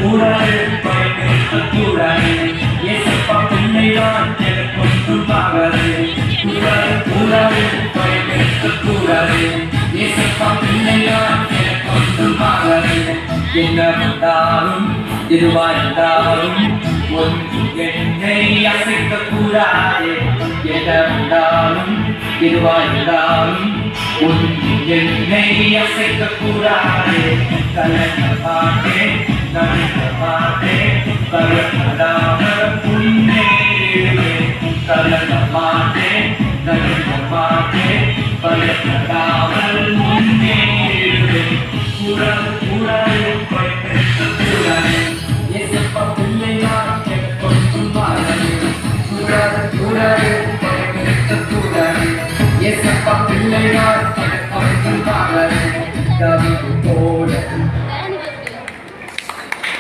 கூடாது பயன்படுத்த கூடாது ஏசப்பா பிள்ளைதான் எனக்கு ஒன்றுமாகாது கூடாது கூடாது பயன்படுத்த கூடாது ஏசப்பா பிள்ளைதான் எனக்கு ஒன்றுமாகாது என்ன வந்தாலும் எதுவாயிருந்தாலும் ஒன்று என்னை அசைக்க கூடாது என்ன வந்தாலும் எதுவாயிருந்தாலும் ஒன்று என்னை அசைக்க கூடாது கலக்க மாட்டேன் கலக்க மாட்டேன் கலக்கப்படாமல் முன்னேறுவேன் கலக்க மாட்டேன் கலக்க மாட்டேன் கலக்கப்படாமல் முன்னேறுவேன் கூடாது கூடாது பயன்படுத்த கூடாது ஏசப்பா பிள்ளைதான் எனக்கு ஒன்றுமாகாது கூடாது கூடாது பயன்படுத்த கூடாது ஏசப்பா பிள்ளைதான் எனக்கு ஒன்றுமாகாது